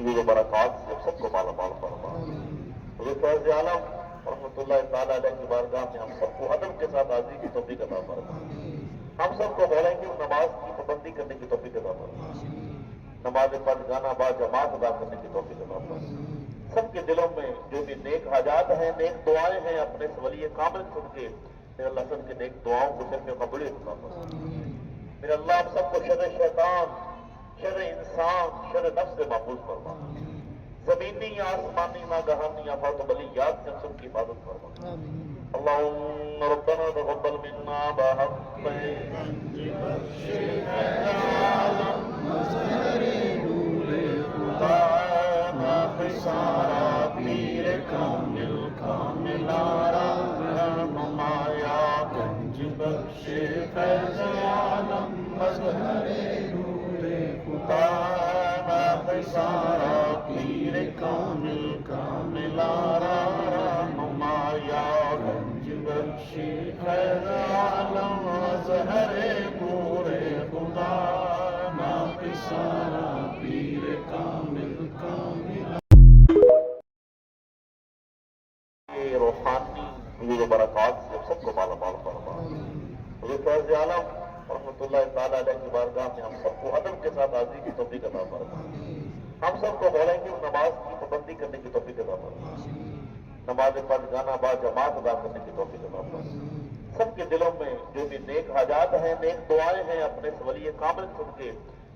حضور برکات سے سب کو مالا مال فرما. حضور فیض عالم رحمۃ اللہ تعالیٰ علیہ کی بارگاہ میں ہم سب کو ادب کے ساتھ حاضری کی توفیق عطا فرما. ہم سب کو بولیں کہ نماز کی پابندی کرنے کی توفیق عطا فرما. نماز فرض گانا با جماعت ادا کرنے کی توفیق عطا فرما. سب کے دلوں میں جو بھی نیک حاجات ہیں، نیک دعائیں ہیں، اپنے ولی کامل سن کے میرے اللہ سن کے نیک دعاؤں کو سر میں قبولیت عطا فرما. میرے اللہ آپ سب کو شر شیطان، شر انسان، شر نفس سے محفوظ فرما. زمینی یا آسمانی ناگہانی آفات و بلیات سے سب کی حفاظت فرما. اللہم ربنا تقبل منا بحق سارا پیر کامل کاملارا نمایا گنج بخش فیض عالم مظہر نور خدا. سارا پیر کامل کاملارا نمایا گنج بخش فیض عالم مظہر نور خدا. سارا پیر کامل کامل روحانی حضور برکات سے سب کو مالا مال فرما. حضور فیض عالم رحمۃ اللہ تعالیٰ علیہ کی بارگاہ میں ہم سب کو ادب کے ساتھ حاضری کی توفیق عطا فرما. ہم سب کو بولیں کہ نماز کی پابندی کرنے کی توفیق عطا فرما. نماز فرض گانا با جماعت ادا کرنے کی توفیق عطا فرما. سب کے دلوں میں جو بھی نیک حاجات ہیں، نیک دعائیں ہیں، اپنے ولی کامل سن کے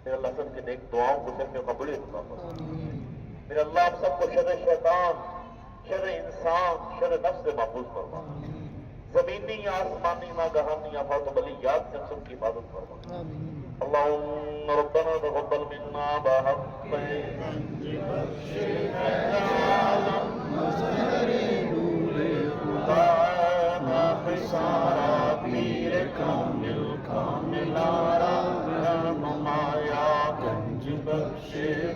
میرے اللہ سن کے نیک دعاؤں کو سر میں قبولیت عطا فرما. میرے اللہ آپ سب کو شر شیطان، شر انسان، شر نفس سے محفوظ فرما. زمینی یا آسمانی ناگہانی آفات و بلیات سے سب کی حفاظت فرما. اللہم ربنا تقبل منا بحق سارا پیر کامل کاملارا نمایا گنج بخش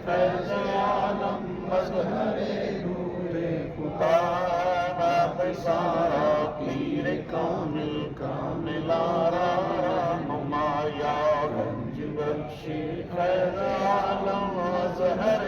فیض عالم مظہر نور خدا. سارا پیر کامل کاملارا نمایا گنج بخش فیض عالم مظہر